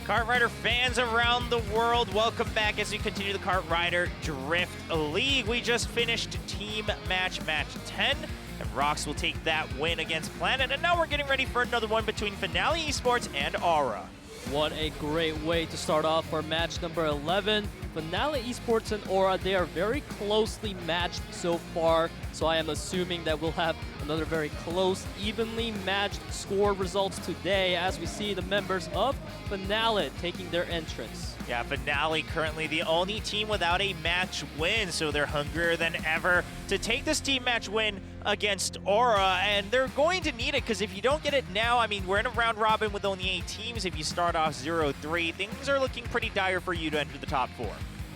Kart Rider fans around the world, welcome back as we continue the Kart Rider Drift League. We just finished Team Match 10, and Rox will take that win against Planet, and now we're getting ready for another one between FINALEe-sports and Aura. What a great way to start off for match number 11. FINALEe-sports and Aura, they are very closely matched so far, so I am assuming that we'll have another very close, evenly matched score results today as we see the members of FINALEe taking their entrance. Yeah, FINALEe currently the only team without a match win, so they're hungrier than ever to take this team match win against Aura, and they're going to need it because if you don't get it now, I mean, we're in a round robin with only 8 teams. If you start off 0-3, things are looking pretty dire for you to enter the top 4.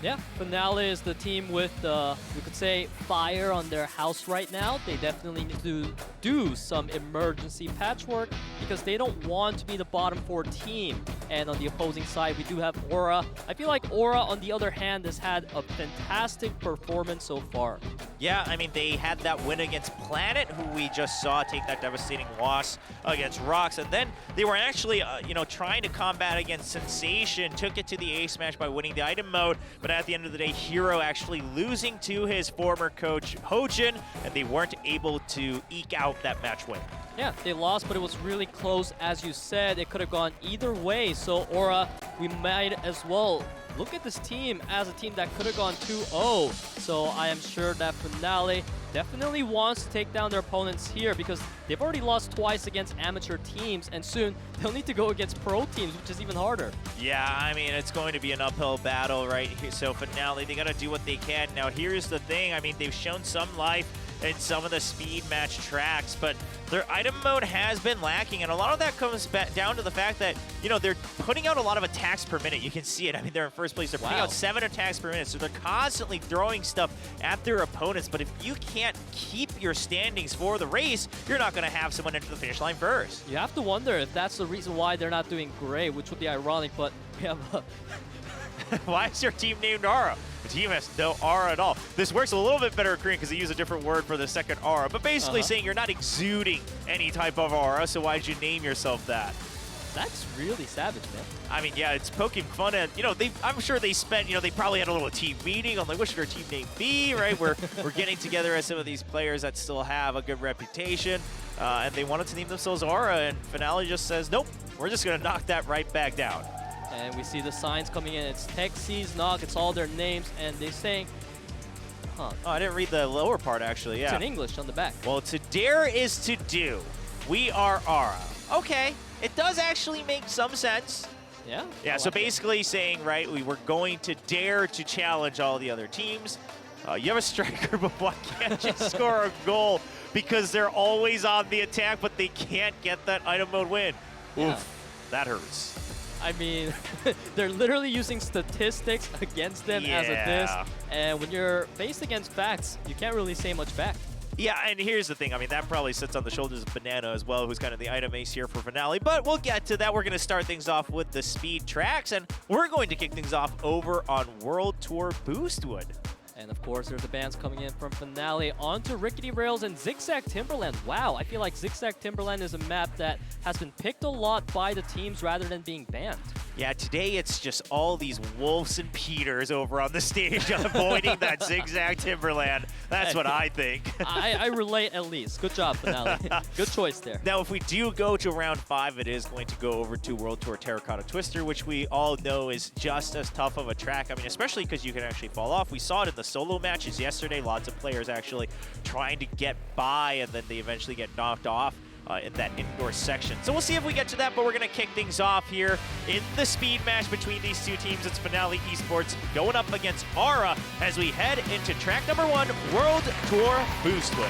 Yeah, FINALEe is the team with, we could say, fire on their house right now. They definitely need to do some emergency patchwork because they don't want to be the bottom 4 team. And on the opposing side, we do have Aura. I feel like Aura, on the other hand, has had a fantastic performance so far. Yeah, I mean, they had that win against Planet, who we just saw take that devastating loss against Rox. And then they were actually, trying to combat against Sensation, took it to the ace match by winning the item mode. But at the end of the day, Hero actually losing to his former coach, Hojin, and they weren't able to eke out that match win. Yeah, they lost, but it was really close. As you said, it could have gone either way. So Aura, we might as well look at this team as a team that could have gone 2-0. So I am sure that FINALEe definitely wants to take down their opponents here because they've already lost twice against amateur teams, and soon they'll need to go against pro teams, which is even harder. Yeah, I mean, it's going to be an uphill battle right here. So FINALEe, they got to do what they can. Now, here's the thing. I mean, they've shown some life in some of the speed match tracks, but their item mode has been lacking, and a lot of that comes back down to the fact that, they're putting out a lot of attacks per minute. You can see it. I mean, they're in first place. They're putting out 7 attacks per minute, so they're constantly throwing stuff at their opponents, but if you can't keep your standings for the race, you're not going to have someone enter the finish line first. You have to wonder if that's the reason why they're not doing great, which would be ironic, but we have a Why is your team named Aura? The team has no aura at all. This works a little bit better in Korean because they use a different word for the second aura, but basically saying you're not exuding any type of aura, so why'd you name yourself that? That's really savage, man. I mean, yeah, it's poking fun at, I'm sure they spent, they probably had a little team meeting on like, what should our team name be, right? We're getting together as some of these players that still have a good reputation, and they wanted to name themselves Aura, and FINALEe just says, nope, we're just going to knock that right back down. And we see the signs coming in. It's Texie's Knock. It's all their names, and they're saying, Oh, I didn't read the lower part, actually, yeah. It's in English on the back. Well, to dare is to do. We are Aura. Okay, it does actually make some sense. Yeah? Yeah, so basically saying, right, we were going to dare to challenge all the other teams. You have a striker, but why can't you score a goal? Because they're always on the attack, but they can't get that item mode win. Yeah. Oof, that hurts. I mean, they're literally using statistics against them as a diss. And when you're faced against facts, you can't really say much back. Yeah, and here's the thing. I mean, that probably sits on the shoulders of Banana as well, who's kind of the item ace here for FINALEe. But we'll get to that. We're going to start things off with the speed tracks, and we're going to kick things off over on World Tour Boostwood. And of course, there's the bans coming in from FINALEe onto Rickety Rails and Zigzag Timberland. Wow, I feel like Zigzag Timberland is a map that has been picked a lot by the teams rather than being banned. Yeah, today it's just all these Wolves and Peters over on the stage avoiding that Zigzag Timberland. That's what I think. I relate at least. Good job, FINALEe. Good choice there. Now, if we do go to round 5, it is going to go over to World Tour Terracotta Twister, which we all know is just as tough of a track. I mean, especially because you can actually fall off. We saw it in the solo matches yesterday. Lots of players actually trying to get by, and then they eventually get knocked off in that indoor section. So we'll see if we get to that, but we're going to kick things off here in the speed match between these two teams. It's FINALEe-sports going up against Aura as we head into track number 1, World Tour Boostwood.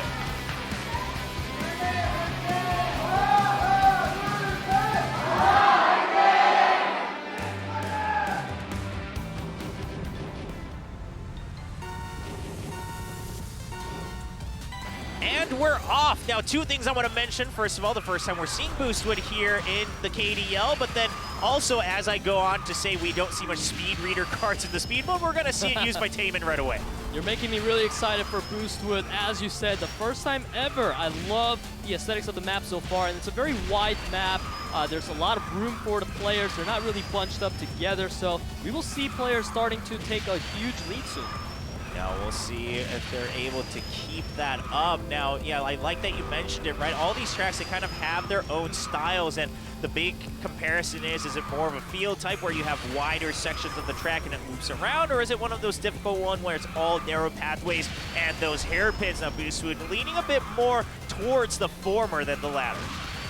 And we're off. Now, 2 things I want to mention. First of all, the first time we're seeing Boostwood here in the KDL, but then also as I go on to say we don't see much speed reader cards in the speed mode, we're going to see it used by Taman right away. You're making me really excited for Boostwood. As you said, the first time ever. I love the aesthetics of the map so far, and it's a very wide map. There's a lot of room for the players. They're not really bunched up together, so we will see players starting to take a huge lead soon. Now we'll see if they're able to keep that up. Now, yeah, I like that you mentioned it, right? All these tracks, they kind of have their own styles, and the big comparison is it more of a field type where you have wider sections of the track and it moves around, or is it one of those difficult ones where it's all narrow pathways and those hairpins? Now, Boostwood leaning a bit more towards the former than the latter.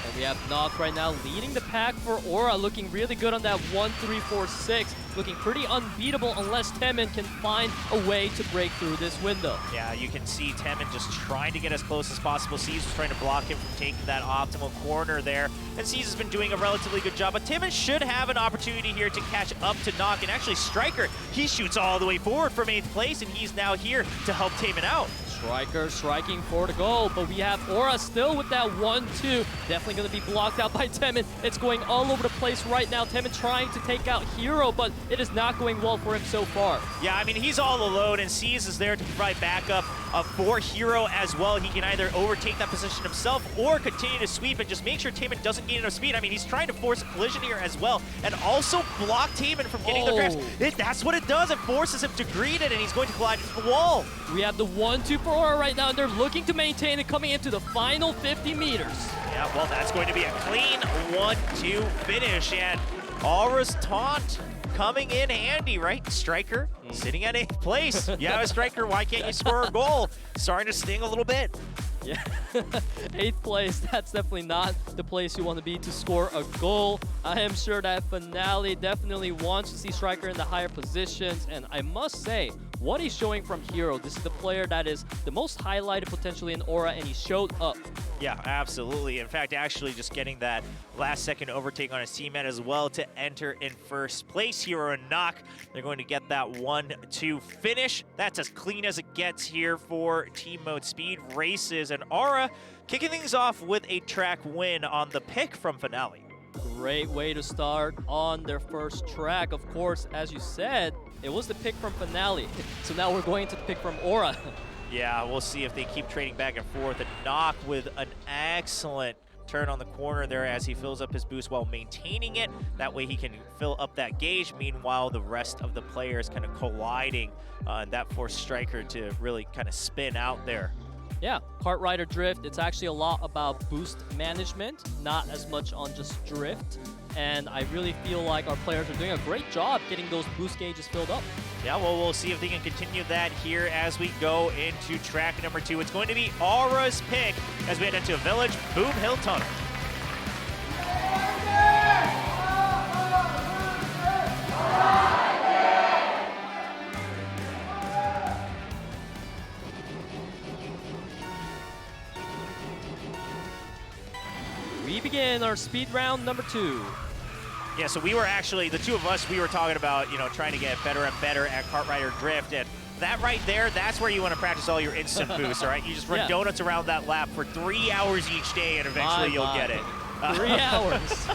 And we have Nock right now leading the pack for Aura, looking really good on that 1-3-4-6, looking pretty unbeatable unless Temin can find a way to break through this window. Yeah, you can see Temin just trying to get as close as possible. Seas was trying to block him from taking that optimal corner there, and Seas has been doing a relatively good job, but Temin should have an opportunity here to catch up to Nock, and actually Striker, he shoots all the way forward from 8th place, and he's now here to help Temin out. Striker striking for the goal, but we have Aura still with that 1-2. Definitely going to be blocked out by Temin. It's going all over the place right now. Temin trying to take out Hero, but it is not going well for him so far. Yeah, I mean, he's all alone, and Seas is there to provide backup for Hero as well. He can either overtake that position himself or continue to sweep and just make sure Temin doesn't gain enough speed. I mean, he's trying to force a collision here as well, and also block Temin from getting the grabs. That's what it does. It forces him to greet it, and he's going to collide into the wall. We have the 1-2 for Aura right now, and they're looking to maintain it coming into the final 50 meters. Yeah, well, that's going to be a clean 1-2 finish, and Aura's taunt coming in handy, right? Striker sitting at 8th place. Yeah, Striker, why can't you score a goal? Starting to sting a little bit. Yeah, 8th place, that's definitely not the place you want to be to score a goal. I am sure that FINALEe definitely wants to see Striker in the higher positions, and I must say, what he's showing from Hero, this is the player that is the most highlighted potentially in Aura, and he showed up. Yeah, absolutely. In fact, actually just getting that last-second overtake on his teammate as well to enter in first place. Hero and Nock, they're going to get that 1-2 finish. That's as clean as it gets here for Team Mode Speed Races. And Aura kicking things off with a track win on the pick from FINALEe. Great way to start on their first track. Of course, as you said, it was the pick from FINALEe. So now we're going to the pick from Aura. Yeah, we'll see if they keep trading back and forth. And Nock with an excellent turn on the corner there as he fills up his boost while maintaining it. That way he can fill up that gauge. Meanwhile, the rest of the players kind of colliding. And that forced Striker to really kind of spin out there. Yeah, Kart Rider Drift, it's actually a lot about boost management, not as much on just drift. And I really feel like our players are doing a great job getting those boost gauges filled up. Yeah, well, we'll see if they can continue that here as we go into track number 2. It's going to be Aura's pick as we head into Village Boom Hill Tunnel. We begin our speed round number 2. Yeah, so we were actually, the two of us, we were talking about, you know, trying to get better and better at Kart Rider Drift. And that right there, that's where you want to practice all your instant boosts, all right? You just run donuts around that lap for 3 hours each day, and eventually you'll get it. 3 hours.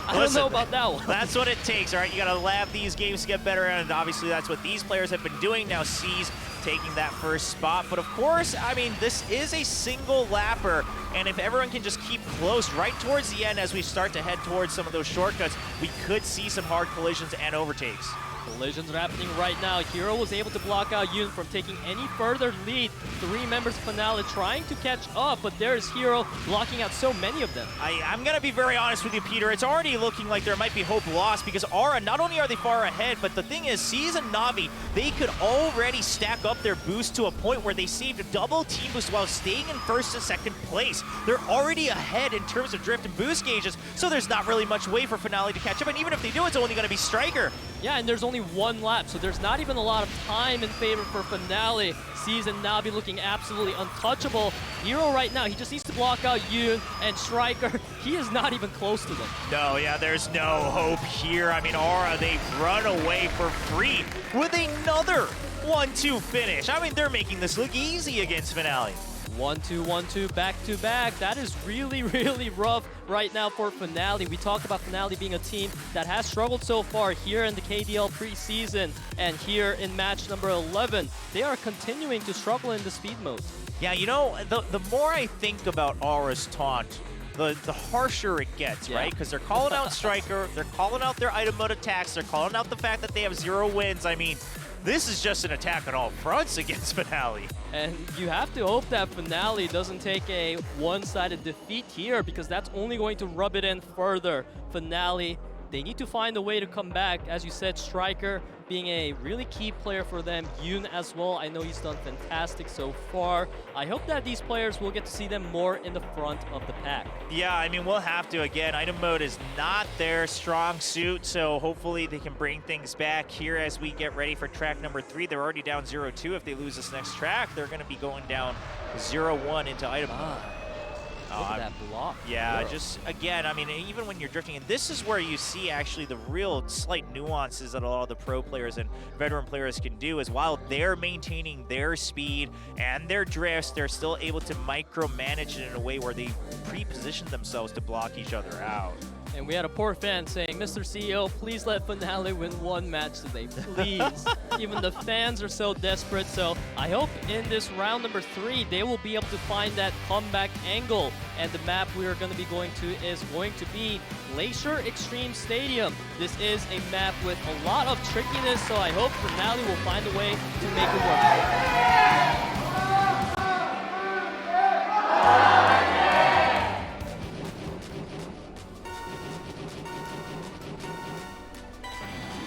I don't know about that one. That's what it takes, all right? You got to lab these games to get better, and obviously that's what these players have been doing. Now C's taking that first spot, but of course, I mean, this is a single lapper, and if everyone can just keep close right towards the end as we start to head towards some of those shortcuts, we could see some hard collisions and overtakes. Collisions are happening right now. Hero was able to block out Yoon from taking any further lead. 3 members of FINALEe trying to catch up, but there's Hero blocking out so many of them. I'm going to be very honest with you, Peter. It's already looking like there might be hope lost because Aura, not only are they far ahead, but the thing is, C's and Navi, they could already stack up their boost to a point where they saved a double team boost while staying in first and second place. They're already ahead in terms of drift and boost gauges, so there's not really much way for FINALEe to catch up, and even if they do, it's only going to be Striker. Yeah, and there's only 1 lap, so there's not even a lot of time in favor for FINALEe. C's and Navi looking absolutely untouchable. Hero right now, he just needs to block out Yoon, and Striker, he is not even close to them. No, yeah, there's no hope here. I mean, Aura, they've run away for free with another 1-2 finish. I mean, they're making this look easy against FINALEe. 1-2, 1-2, back-to-back. That is really, really rough right now for FINALEe. We talked about FINALEe being a team that has struggled so far here in the KDL Preseason and here in match number 11. They are continuing to struggle in the speed mode. Yeah, you know, the more I think about Aura's taunt, the harsher it gets, right? Because they're calling out Striker, they're calling out their item mode attacks, they're calling out the fact that they have 0 wins. I mean, this is just an attack on all fronts against FINALEe. And you have to hope that FINALEe doesn't take a one-sided defeat here, because that's only going to rub it in further. FINALEe, they need to find a way to come back. As you said, Striker being a really key player for them. Yoon as well. I know he's done fantastic so far. I hope that these players will get to see them more in the front of the pack. Yeah, I mean, we'll have to. Again, item mode is not their strong suit, so hopefully they can bring things back here as we get ready for track number 3. They're already down 0-2. If they lose this next track, they're going to be going down 0-1 into item mode. Look at that block. Yeah, just, again, I mean, even when you're drifting, and this is where you see actually the real slight nuances that a lot of the pro players and veteran players can do is while they're maintaining their speed and their drifts, they're still able to micromanage it in a way where they pre-position themselves to block each other out. And we had a poor fan saying, Mr. CEO, please let FINALEe win one match today, please. Even the fans are so desperate. So I hope in this round number 3, they will be able to find that comeback angle. And the map we are going to be going to is going to be Glacier Extreme Stadium. This is a map with a lot of trickiness, so I hope FINALEe will find a way to make it work.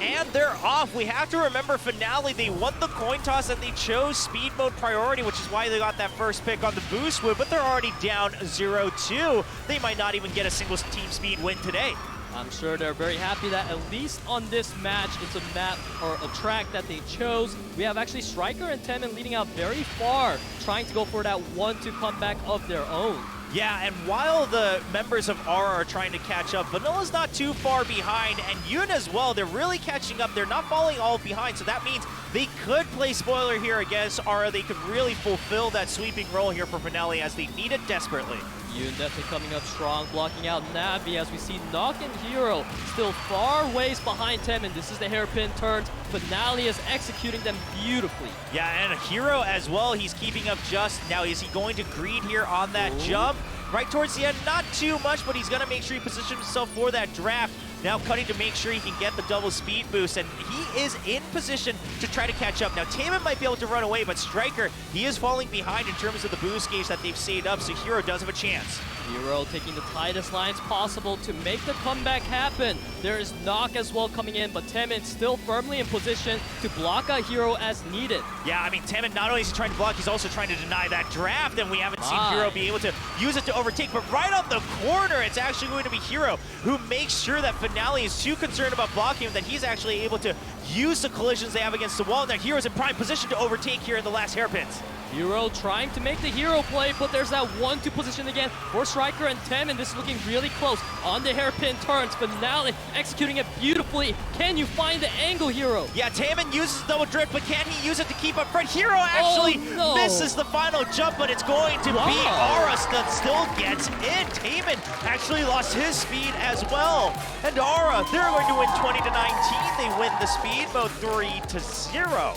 And they're off. We have to remember FINALEe, they won the coin toss and they chose speed mode priority, which is why they got that first pick on the boost win, but they're already down 0-2. They might not even get a single team speed win today. I'm sure they're very happy that at least on this match, it's a map or a track that they chose. We have actually Striker and Temin leading out very far, trying to go for that 1-2 comeback of their own. Yeah, and while the members of Aura are trying to catch up, Vanilla's not too far behind, and Yoon as well, they're really catching up. They're not falling all behind, so that means they could play spoiler here against Aura. They could really fulfill that sweeping role here for FINALEe as they need it desperately. Yoon definitely coming up strong, blocking out Navi as we see Nock and Hero still far ways behind Temin. This is the hairpin turns. FINALEe is executing them beautifully. Yeah, and Hero as well, he's keeping up just. Now, is he going to greed here on that jump? Right towards the end, not too much, but he's going to make sure he positions himself for that draft. Now cutting to make sure he can get the double speed boost, and he is in position to try to catch up. Now Taman might be able to run away, but Striker, he is falling behind in terms of the boost gauge that they've saved up, so Hero does have a chance. Hero taking the tightest lines possible to make the comeback happen. There is Nock as well coming in, but Temin still firmly in position to block a Hero as needed. Yeah, I mean, Temin not only is he trying to block, he's also trying to deny that draft, and we haven't seen Hero be able to use it to overtake, but right on the corner, it's actually going to be Hero who makes sure that FINALEe is too concerned about blocking him that he's actually able to use the collisions they have against the wall. Now Hero's in prime position to overtake here in the last hairpins. Hero trying to make the hero play, but there's that 1-2 position again for Striker and Temin. This is looking really close on the hairpin turns. FINALEe executing it beautifully. Can you find the angle, Hero? Yeah, Temin uses double drift, but can he use it to keep up front? Hero actually misses the final jump, but it's going to be Aura that still gets in. Temin actually lost his speed as well. And Aura, they're going to win 20-19. They win the speed mode 3-0.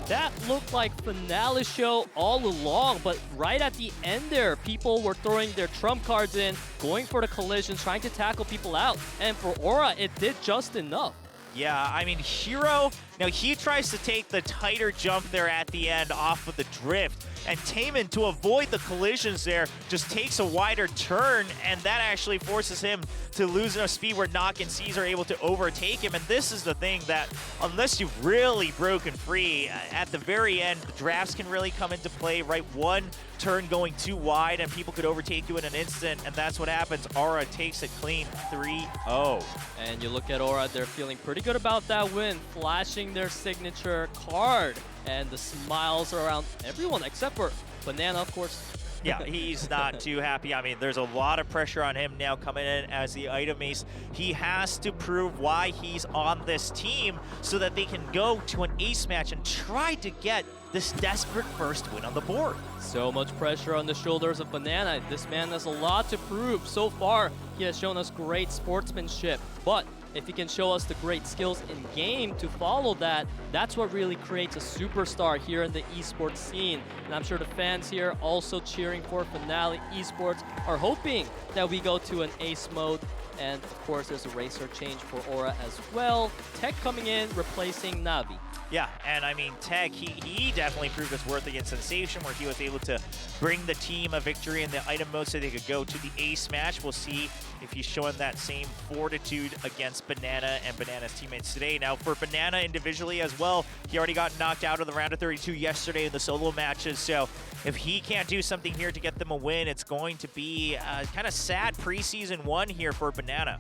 That looked like FINALEe show all along, but right at the end there, people were throwing their trump cards in, going for the collisions, trying to tackle people out. And for Aura, it did just enough. Yeah, I mean, Hero, now he tries to take the tighter jump there at the end off of the drift. And Taman, to avoid the collisions there, just takes a wider turn, and that actually forces him to lose enough speed where Nock and C's are able to overtake him. And this is the thing that, unless you've really broken free, at the very end, the drafts can really come into play, right? One turn going too wide, and people could overtake you in an instant, and that's what happens. Aura takes it clean 3-0. And you look at Aura, they're feeling pretty good about that win, flashing their signature card. And the smiles are around everyone except for Banana, of course. Yeah, he's not too happy. I mean, there's a lot of pressure on him now coming in as the item ace. He has to prove why he's on this team so that they can go to an ace match and try to get this desperate first win on the board. So much pressure on the shoulders of Banana. This man has a lot to prove. So far, he has shown us great sportsmanship, but if he can show us the great skills in game to follow that, that's what really creates a superstar here in the esports scene. And I'm sure the fans here also cheering for FINALEe-sports are hoping that we go to an ace mode. And of course, there's a racer change for Aura as well. Tech coming in, replacing Navi. Yeah, and I mean, Tech, he definitely proved his worth against Sensation, where he was able to bring the team a victory in the item mode so they could go to the ace match. We'll see if he's showing that same fortitude against Banana and Banana's teammates today. Now, for Banana individually as well, he already got knocked out of the round of 32 yesterday in the solo matches, so if he can't do something here to get them a win, it's going to be a kind of sad preseason one here for Banana.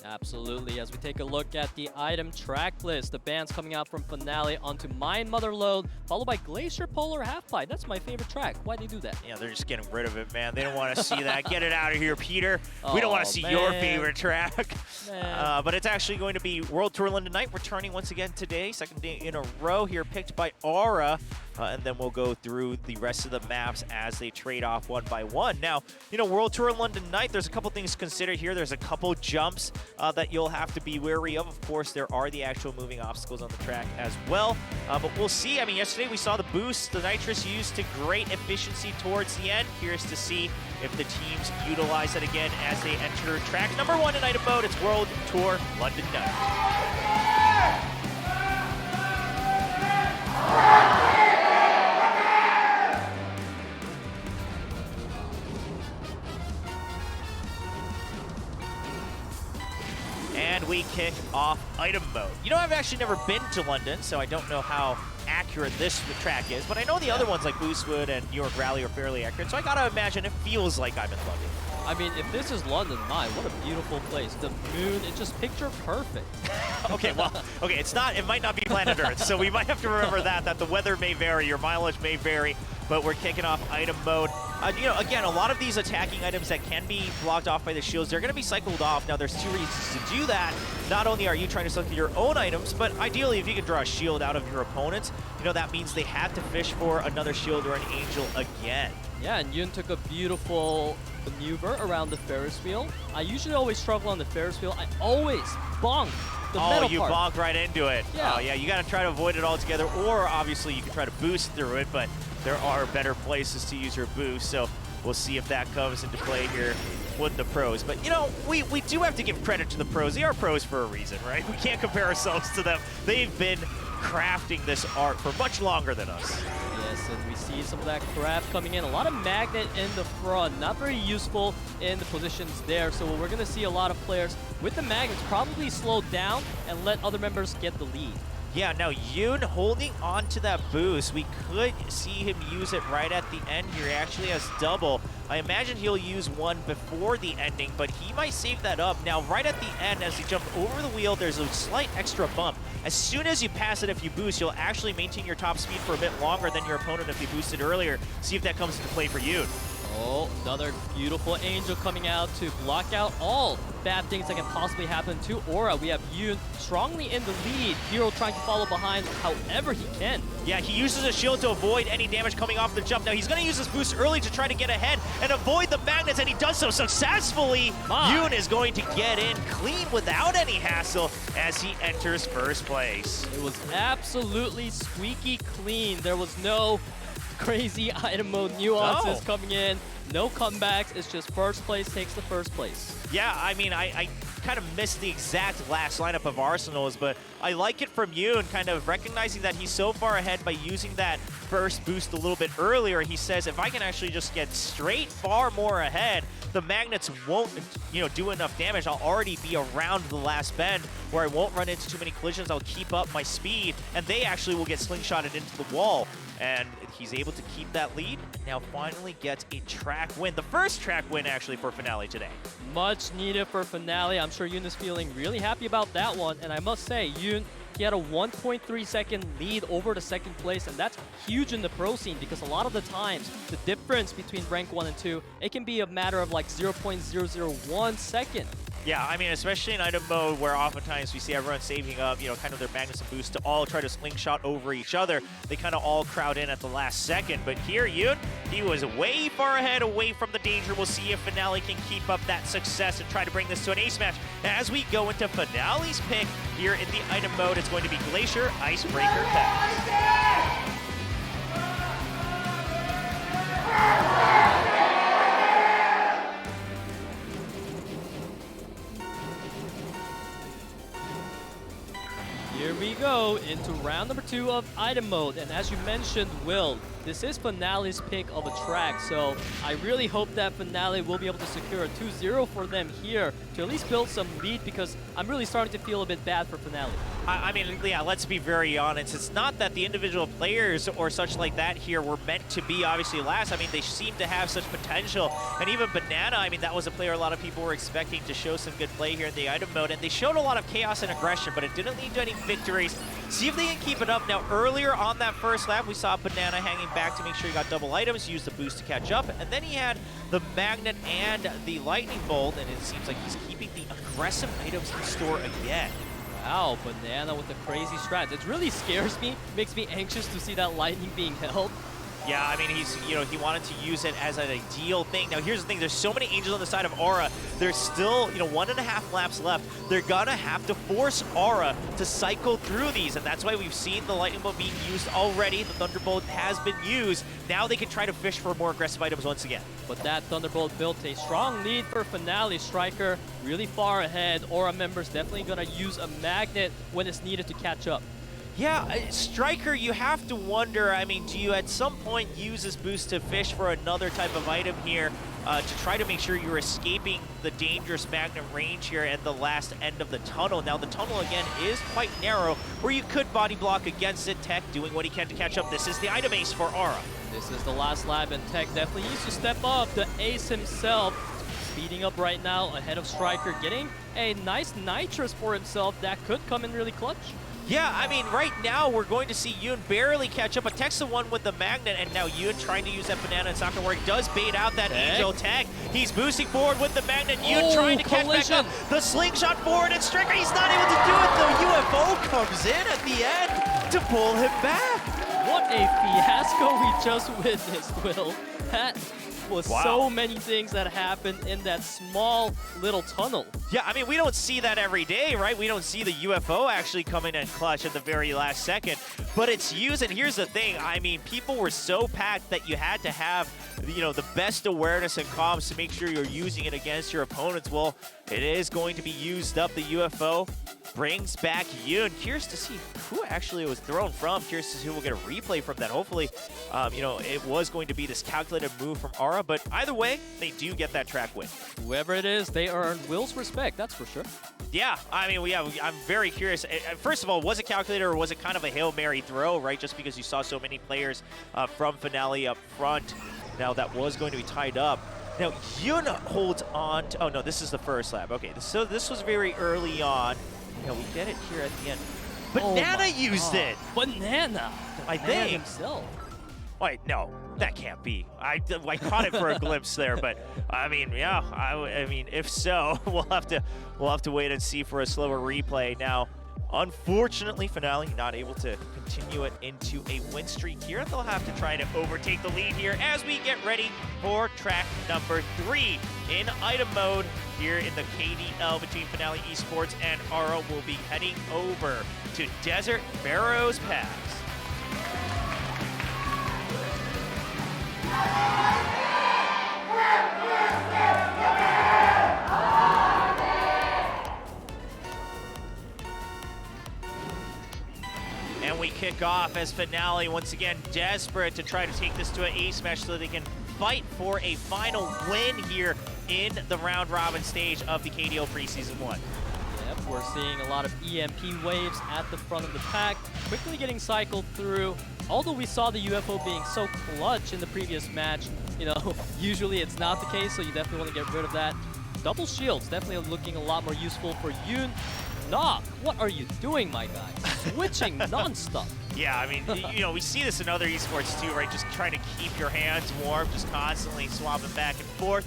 Absolutely. As we take a look at the item track list, the bands coming out from FINALEe onto Mine Mother Load, followed by Glacier Polar Half-Pipe. That's my favorite track. Why'd they do that? Yeah, they're just getting rid of it, man. They don't want to see that. Get it out of here, Peter. We don't want to see your favorite track. But it's actually going to be World Tour London Night returning once again today. Second day in a row here, picked by Aura. And then we'll go through the rest of the maps as they trade off one by one. Now, you know, World Tour London Night, there's a couple things to consider here. There's a couple jumps that you'll have to be wary of. Of course, there are the actual moving obstacles on the track as well. But we'll see. I mean, yesterday we saw the boost, the Nitrous used to great efficiency towards the end. Curious to see if the teams utilize it again as they enter track number 1 in item mode. It's World Tour London Night. And we kick off item mode. You know, I've actually never been to London, so I don't know how accurate this track is, but I know the other ones like Boostwood and New York Rally are fairly accurate, so I gotta imagine it feels like I'm in London. I mean, if this is London, my, what a beautiful place. The moon, it's just picture perfect. Okay, well, okay, it's not, it might not be planet Earth, so we might have to remember that the weather may vary, your mileage may vary, but we're kicking off item mode. You know, again, a lot of these attacking items that can be blocked off by the shields, they're going to be cycled off. Now, there's two reasons to do that. Not only are you trying to select your own items, but ideally, if you can draw a shield out of your opponents, you know, that means they have to fish for another shield or an angel again. Yeah, and Yoon took a beautiful maneuver around the Ferris wheel. I usually always struggle on the Ferris wheel. I always bonk the metal you part. bonk right into it. Yeah. Oh, yeah, you got to try to avoid it altogether, or obviously you can try to boost through it, but there are better places to use your boost, so we'll see if that comes into play here with the pros. But, you know, we do have to give credit to the pros. They are pros for a reason, right? We can't compare ourselves to them. They've been crafting this art for much longer than us. Yes, and we see some of that craft coming in. A lot of magnet in the front, not very useful in the positions there. So we're going to see a lot of players with the magnets probably slow down and let other members get the lead. Yeah, now Yoon holding on to that boost. We could see him use it right at the end here. He actually has double. I imagine he'll use one before the ending, but he might save that up. Now, right at the end, as he jumps over the wheel, there's a slight extra bump. As soon as you pass it, if you boost, you'll actually maintain your top speed for a bit longer than your opponent if you boosted earlier. See if that comes into play for Yoon. Oh, another beautiful angel coming out to block out all bad things that can possibly happen to Aura. We have Yoon strongly in the lead. Hero trying to follow behind however he can. Yeah, he uses a shield to avoid any damage coming off the jump. Now, he's going to use his boost early to try to get ahead and avoid the magnets, and he does so successfully. Yoon is going to get in clean without any hassle as he enters first place. It was absolutely squeaky clean. There was no crazy item mode nuances coming in. No comebacks. It's just first place takes the first place. Yeah, I mean, I kind of missed the exact last lineup of Arsenals, but I like it from Yoon, kind of recognizing that he's so far ahead by using that first boost a little bit earlier. He says, if I can actually just get straight far more ahead, the magnets won't, you know, do enough damage. I'll already be around the last bend where I won't run into too many collisions. I'll keep up my speed, and they actually will get slingshotted into the wall. And he's able to keep that lead, and now finally gets a track win. The first track win, actually, for FINALEe today. Much needed for FINALEe. I'm sure Yoon is feeling really happy about that one. And I must say, Yoon, he had a 1.3 second lead over the second place, and that's huge in the pro scene because a lot of the times, the difference between rank 1 and 2, it can be a matter of like 0.001 second. Yeah, I mean, especially in item mode where oftentimes we see everyone saving up, kind of their Magnus and Boost to all try to slingshot over each other. They kind of all crowd in at the last second. But here, Yoon, he was way far ahead, away from the danger. We'll see if FINALEe can keep up that success and try to bring this to an ace match. As we go into FINALEe's pick here in the item mode, it's going to be Glacier Icebreaker Pass. Here we go into round number 2 of item mode, and as you mentioned, Will, this is FINALEe's pick of a track, so I really hope that FINALEe will be able to secure a 2-0 for them here to at least build some lead, because I'm really starting to feel a bit bad for FINALEe. I mean, yeah, let's be very honest. It's not that the individual players or such like that here were meant to be obviously last. I mean, they seem to have such potential. And even Banana, I mean, that was a player a lot of people were expecting to show some good play here in the item mode. And they showed a lot of chaos and aggression, but it didn't lead to any victories. See if they can keep it up. Now, earlier on that first lap, we saw Banana hanging back to make sure he got double items, used the boost to catch up. And then he had the Magnet and the Lightning Bolt, and it seems like he's keeping the aggressive items in store again. Wow, Banana with the crazy strat. It really scares me, makes me anxious to see that Lightning being held. Yeah, I mean, he wanted to use it as an ideal thing. Now, here's the thing. There's so many Angels on the side of Aura. There's still, 1.5 laps left. They're going to have to force Aura to cycle through these, and that's why we've seen the Lightning Bolt being used already. The Thunderbolt has been used. Now they can try to fish for more aggressive items once again. But that Thunderbolt built a strong lead for FINALEe. Striker really far ahead. Aura members definitely going to use a Magnet when it's needed to catch up. Yeah, Striker, you have to wonder, I mean, do you at some point use this boost to fish for another type of item here to try to make sure you're escaping the dangerous Magnet range here at the last end of the tunnel? Now, the tunnel, again, is quite narrow, where you could body block against it. Tech doing what he can to catch up. This is the item ace for Aura. This is the last lap, and Tech definitely needs to step up. The ace himself speeding up right now ahead of Striker, getting a nice nitrous for himself that could come in really clutch. Yeah, I mean, right now we're going to see Yoon barely catch up. But Tech's the one with the Magnet, and now Yoon trying to use that Banana. It's not going to work. Does bait out that Angel Tech. He's boosting forward with the Magnet. Yoon trying to catch back up. The slingshot forward, and Striker, he's not able to do it. The UFO comes in at the end to pull him back. What a fiasco we just witnessed, Will. That was so many things that happened in that small little tunnel. Yeah, I mean, we don't see that every day, right? We don't see the UFO actually come in and clutch at the very last second, but it's used. And here's the thing, I mean, people were so packed that you had to have, the best awareness and comms to make sure you're using it against your opponents. Well, it is going to be used up. The UFO brings back Yoon. Curious to see who actually it was thrown from. Curious to see who will get a replay from that. Hopefully, it was going to be this calculated move from Aura, but either way, they do get that track win. Whoever it is, they earn Will's respect, that's for sure. Yeah, I mean, I'm very curious. First of all, was it calculated or was it kind of a Hail Mary throw, right? Just because you saw so many players from FINALEe up front. Now, that was going to be tied up. Now, Yoon holds on to, oh no, this is the first lap. Okay, so this was very early on. We get it here at the end. Banana used it. Banana. I think. Himself. Wait, no, that can't be. I caught it for a glimpse there, but I mean, yeah, I mean, if so, we'll have to wait and see for a slower replay. Now, unfortunately, FINALEe not able to continue it into a win streak here. They'll have to try to overtake the lead here as we get ready for track number 3 in item mode here in the KDL between FINALEe-sports and Aura. Will be heading over to Desert Barrows Pass. And we kick off as FINALEe once again desperate to try to take this to an ace match so they can fight for a final win here in the round robin stage of the KDL Preseason 1. Yep, we're seeing a lot of EMP waves at the front of the pack, quickly getting cycled through. Although we saw the UFO being so clutch in the previous match, usually it's not the case, so you definitely want to get rid of that. Double shields definitely looking a lot more useful for Yoon. Knock, what are you doing, my guy? Switching non-stop. Yeah, I mean, we see this in other esports too, right? Just trying to keep your hands warm, just constantly swapping back and forth.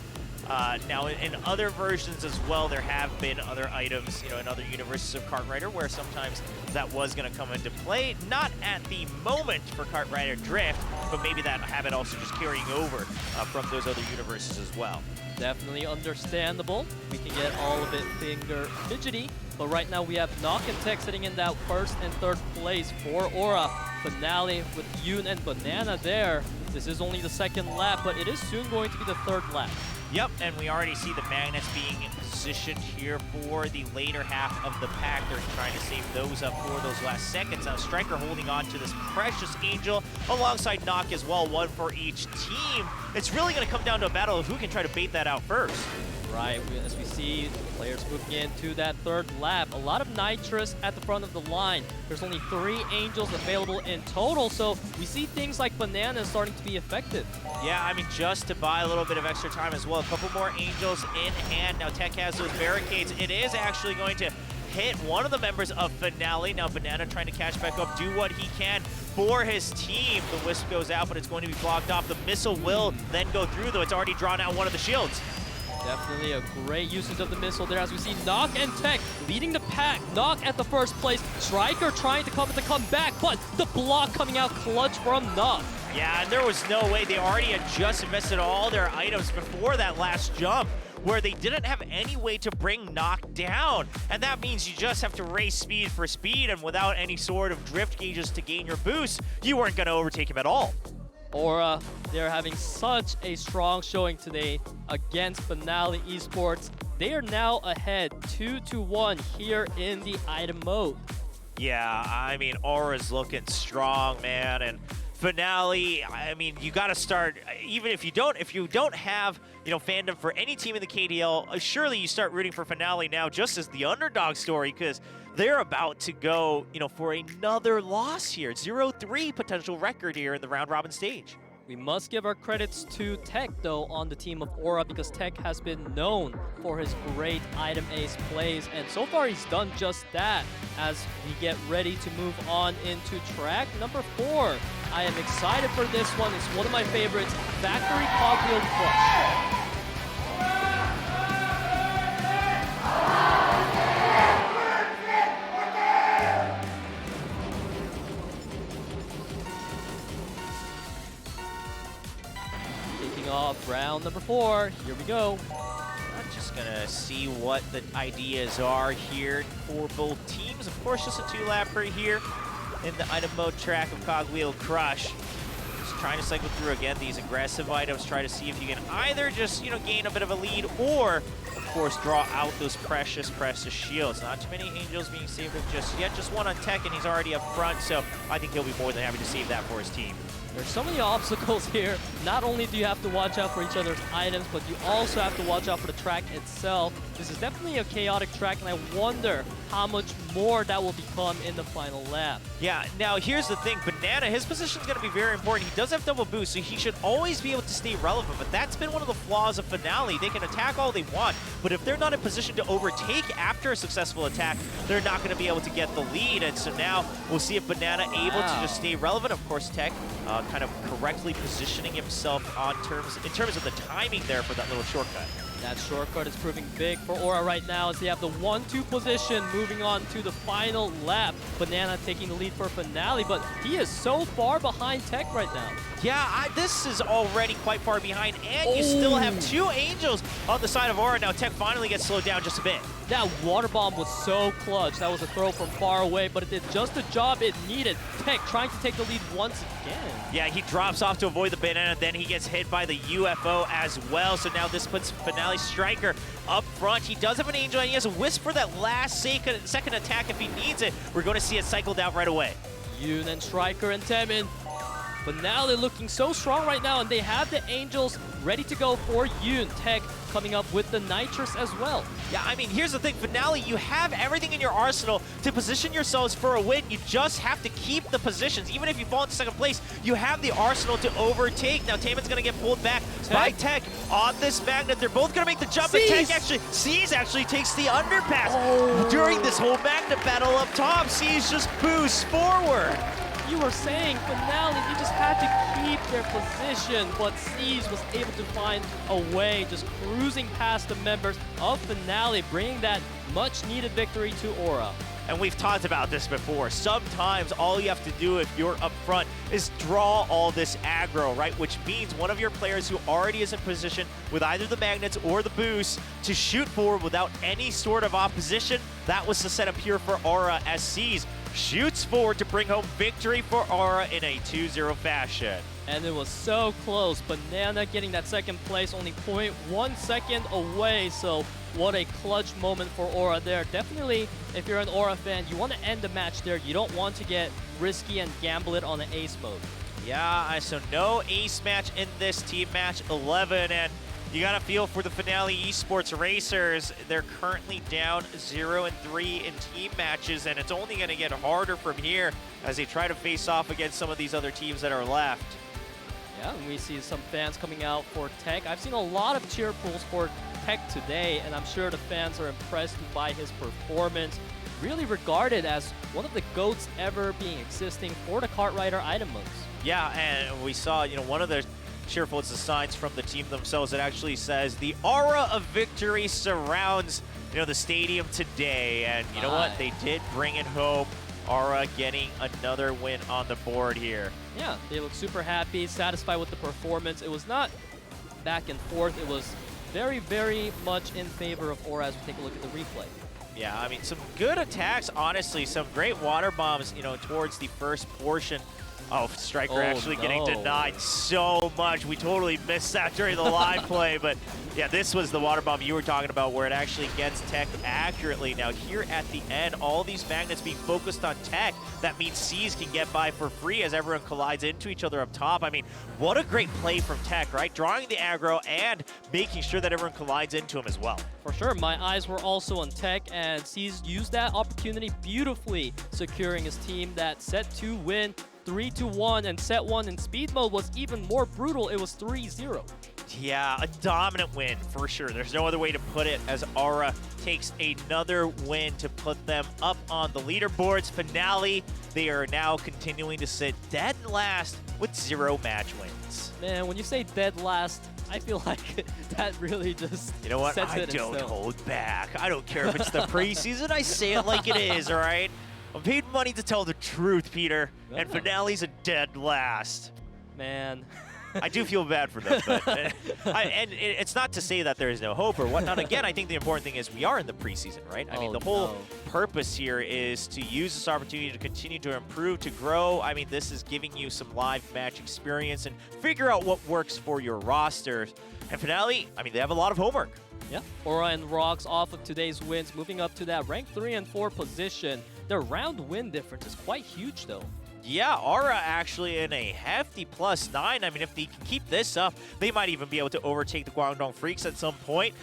Now, in other versions as well, there have been other items, you know, in other universes of Kart Rider where sometimes that was going to come into play. Not at the moment for Kart Rider Drift, but maybe that habit also just carrying over from those other universes as well. Definitely understandable. We can get all of it finger fidgety, but right now we have Knock and Tech sitting in that first and third place for Aura. FINALEe with Yoon and Banana there. This is only the second lap, but it is soon going to be the third lap. Yep, and we already see the magnets being positioned here for the later half of the pack. They're trying to save those up for those last seconds. Now Striker holding on to this precious Angel alongside Knock as well, one for each team. It's really going to come down to a battle of who can try to bait that out first. Right, as we see players moving into that third lap. A lot of nitrous at the front of the line. There's only 3 Angels available in total, so we see things like Banana starting to be effective. Yeah, I mean, just to buy a little bit of extra time as well. A couple more Angels in hand. Now Tech has those barricades. It is actually going to hit one of the members of FINALEe. Now Banana trying to catch back up, do what he can for his team. The Wisp goes out, but it's going to be blocked off. The missile will then go through, though. It's already drawn out one of the shields. Definitely a great usage of the missile there as we see Knock and Tech leading the pack. Knock at the first place. Striker trying to come back, but the block coming out clutch from Knock. Yeah, and there was no way. They already had just invested all their items before that last jump, where they didn't have any way to bring Knock down. And that means you just have to race speed for speed, and without any sort of drift gauges to gain your boost, you weren't going to overtake him at all. Aura, they're having such a strong showing today against FINALEe-sports. They are now ahead 2-1 here in the item mode. Yeah, I mean, Aura's looking strong, man, and FINALEe, I mean, you got to start, even if you don't have, you know, fandom for any team in the KDL, surely you start rooting for FINALEe now just as the underdog story, because they're about to go, you know, for another loss here. 0-3 potential record here in the round robin stage. We must give our credits to Tech, though, on the team of Aura, because Tech has been known for his great item ace plays, and so far he's done just that. As we get ready to move on into track number 4. I am excited for this one. It's one of my favorites, Factory Cogwheel Crush. Kicking off round number 4. Here we go. I'm just gonna see what the ideas are here for both teams. Of course, just a 2-lapper here in the item mode track of Cogwheel Crush. Just trying to cycle through again these aggressive items, try to see if you can either just, you know, gain a bit of a lead or, of course, draw out those precious shields. Not too many Angels being saved just yet. Just one on Tech, and he's already up front, so I think he'll be more than happy to save that for his team. There's so many obstacles here. Not only do you have to watch out for each other's items, but you also have to watch out for the track itself. This is definitely a chaotic track, and I wonder how much more that will become in the final lap. Yeah, now here's the thing. Banana, his position is going to be very important. He does have double boost, so he should always be able to stay relevant, but that's been one of the flaws of FINALEe. They can attack all they want, but if they're not in position to overtake after a successful attack, they're not going to be able to get the lead, and so now we'll see if Banana able to just stay relevant. Of course, Tech kind of correctly positioning himself in terms of the timing there for that little shortcut. That shortcut is proving big for Aura right now as they have the 1-2 position moving on to the final lap. Banana taking the lead for FINALEe, but he is so far behind Tech right now. Yeah, this is already quite far behind, and you still have 2 Angels on the side of Aura. Now Tech finally gets slowed down just a bit. That water bomb was so clutch. That was a throw from far away, but it did just the job it needed. Tech trying to take the lead once again. Yeah, he drops off to avoid the banana, then he gets hit by the UFO as well. So now this puts FINALEe Striker up front. He does have an Angel, and he has a Wisp for that last second attack if he needs it. We're going to see it cycled out right away. Yoon and Striker and Taemin. FINALEe looking so strong right now, and they have the Angels ready to go for Yoon. Tech coming up with the nitrous as well. Yeah, I mean, here's the thing, FINALEe, you have everything in your arsenal to position yourselves for a win. You just have to keep the positions. Even if you fall into second place, you have the arsenal to overtake. Now, Taemin's going to get pulled back by Tech on this magnet. They're both going to make the jump, and Tech actually takes the underpass. During this whole magnet battle up top, C's just boosts forward. you were saying, FINALEe, they just had to keep their position, but Seas was able to find a way, just cruising past the members of FINALEe, bringing that much-needed victory to Aura. And we've talked about this before. Sometimes all you have to do if you're up front is draw all this aggro, right? Which means one of your players who already is in position with either the magnets or the boost to shoot forward without any sort of opposition. That was the setup here for Aura as Seas shoots forward to bring home victory for Aura in a 2-0 fashion. And it was so close. Banana getting that second place, only 0.1 second away. So what a clutch moment for Aura there. Definitely, if you're an Aura fan, you want to end the match there. You don't want to get risky and gamble it on an ace mode. Yeah, so no ace match in this team match 11. And you got to feel for the FINALEe-sports racers. They're currently down 0-3 in team matches, and it's only going to get harder from here as they try to face off against some of these other teams that are left. Yeah, and we see some fans coming out for Tech. I've seen a lot of cheer pools for Tech today, and I'm sure the fans are impressed by his performance. Really regarded as one of the GOATs ever being existing for the Kart Rider item modes. Yeah, and we saw, one of the cheerful signs from the team themselves. It actually says the aura of victory surrounds, the stadium today. And you know what? They did bring it home. Aura getting another win on the board here. Yeah, they look super happy, satisfied with the performance. It was not back and forth. It was very, very much in favor of Aura as we take a look at the replay. Yeah, I mean, some good attacks, honestly. Some great water bombs, towards the first portion. Oh, Striker actually getting denied so much. We totally missed that during the live play. But yeah, this was the water bomb you were talking about where it actually gets Tech accurately. Now here at the end, all these magnets being focused on Tech. That means Seas can get by for free as everyone collides into each other up top. I mean, what a great play from Tech, right? Drawing the aggro and making sure that everyone collides into him as well. For sure, my eyes were also on Tech, and Seas used that opportunity beautifully, securing his team that set 2 win. 3-1, and set 1 in speed mode was even more brutal. It was 3-0. Yeah, a dominant win for sure. There's no other way to put it as Aura takes another win to put them up on the leaderboards. FINALEe, they are now continuing to sit dead last with 0 match wins. Man, when you say dead last, I feel like that really just You know what? sets I it in don't stone. hold back. I don't care if it's the preseason. I say it like it is, all right? I'm paid money to tell the truth, Peter, and FINALEe's a dead last. Man. I do feel bad for them, but and it's not to say that there is no hope or whatnot. Again, I think the important thing is we are in the preseason, right? I mean, the whole purpose here is to use this opportunity to continue to improve, to grow. I mean, this is giving you some live match experience and figure out what works for your roster. And FINALEe, I mean, they have a lot of homework. Yeah, Aura and Rocks off of today's wins, moving up to that rank 3 and 4 position. Their round win difference is quite huge, though. Yeah, Aura actually in a hefty +9. I mean, if they can keep this up, they might even be able to overtake the Guangdong Freaks at some point.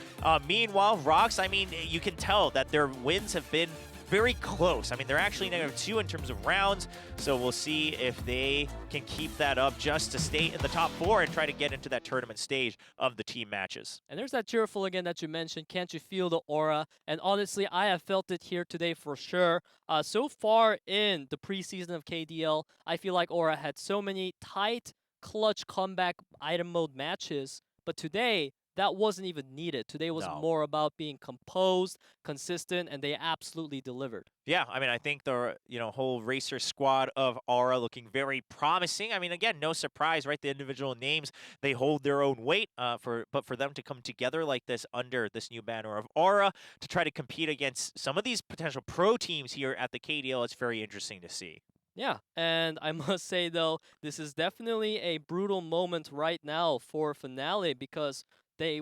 Meanwhile, Rocks, I mean, you can tell that their wins have been very close. I mean, they're actually -2 in terms of rounds, so we'll see if they can keep that up just to stay in the top 4 and try to get into that tournament stage of the team matches. And there's that cheerful again that you mentioned. Can't you feel the aura? And honestly, I have felt it here today for sure. So far in the preseason of KDL, I feel like Aura had so many tight, clutch comeback item mode matches, but today, that wasn't even needed. Today was more about being composed, consistent, and they absolutely delivered. Yeah, I mean, I think the whole racer squad of Aura looking very promising. I mean, again, no surprise, right? The individual names, they hold their own weight. But for them to come together like this under this new banner of Aura to try to compete against some of these potential pro teams here at the KDL, it's very interesting to see. Yeah, and I must say, though, this is definitely a brutal moment right now for FINALEe because they,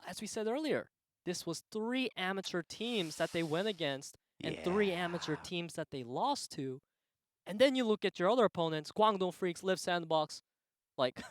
as we said earlier, this was 3 amateur teams that they went against and 3 amateur teams that they lost to. And then you look at your other opponents, Guangdong Freaks, Live Sandbox. Like,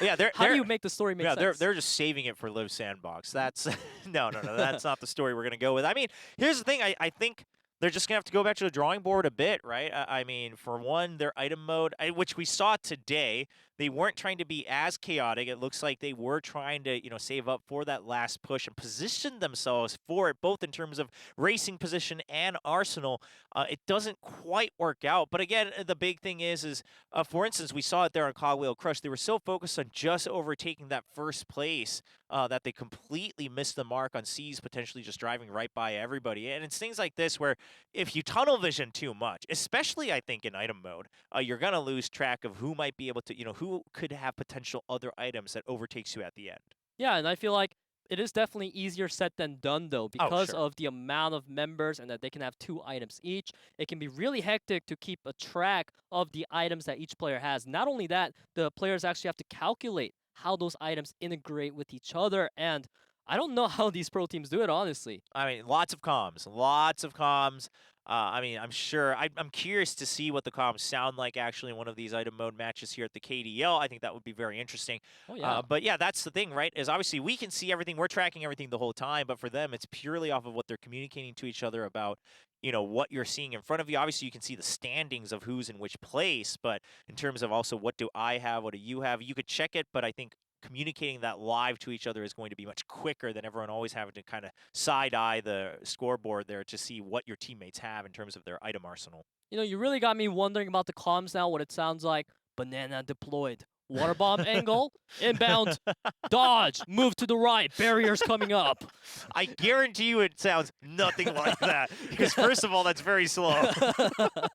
how do you make the story make sense? Yeah, they're just saving it for Live Sandbox. That's no, that's not the story we're going to go with. I mean, here's the thing. I think they're just going to have to go back to the drawing board a bit, right? I mean, for one, their item mode, which we saw today, they weren't trying to be as chaotic. It looks like they were trying to, save up for that last push and position themselves for it, both in terms of racing position and arsenal. It doesn't quite work out. But again, the big thing is for instance, we saw it there on Cogwheel Crush. They were so focused on just overtaking that first place that they completely missed the mark on C's potentially just driving right by everybody. And it's things like this where if you tunnel vision too much, especially I think in item mode, you're going to lose track of who might be able to, who could have potential other items that overtakes you at the end. Yeah, and I feel like it is definitely easier said than done, though, because sure. of the amount of members and that they can have 2 items each. It can be really hectic to keep a track of the items that each player has. Not only that, the players actually have to calculate how those items integrate with each other, and I don't know how these pro teams do it, honestly. I mean, lots of comms, lots of comms. I mean, I'm sure. I'm curious to see what the comms sound like actually in one of these item mode matches here at the KDL. I think that would be very interesting. Oh, yeah. But yeah, that's the thing, right? Is obviously we can see everything. We're tracking everything the whole time. But for them, it's purely off of what they're communicating to each other about, what you're seeing in front of you. Obviously, you can see the standings of who's in which place. But in terms of also what do I have, what do you have, you could check it. But I think communicating that live to each other is going to be much quicker than everyone always having to kind of side-eye the scoreboard there to see what your teammates have in terms of their item arsenal. You really got me wondering about the comms now, what it sounds like. Banana deployed. Water bomb angle. Inbound. Dodge. Move to the right. Barriers coming up. I guarantee you it sounds nothing like that. Because first of all, that's very slow.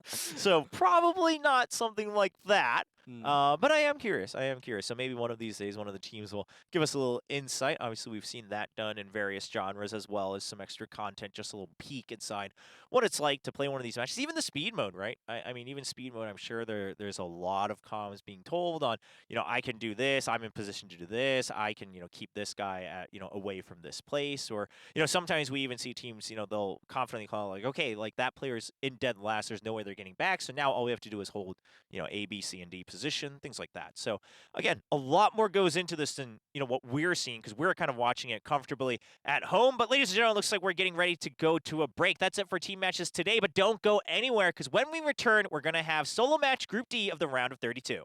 So probably not something like that. But I am curious. So maybe one of these days, one of the teams will give us a little insight. Obviously, we've seen that done in various genres as well as some extra content, just a little peek inside what it's like to play one of these matches. Even the speed mode, right? I mean, even speed mode, I'm sure there's a lot of comms being told on, I can do this. I'm in position to do this. I can, keep this guy at, away from this place. Or, sometimes we even see teams, they'll confidently call like, okay, like that player's in dead last. There's no way they're getting back. So now all we have to do is hold, A, B, C, and D position, things like that. So again, a lot more goes into this than, what we're seeing because we're kind of watching it comfortably at home. But ladies and gentlemen, it looks like we're getting ready to go to a break. That's it for team matches today, but don't go anywhere because when we return, we're going to have solo match Group D of the round of 32.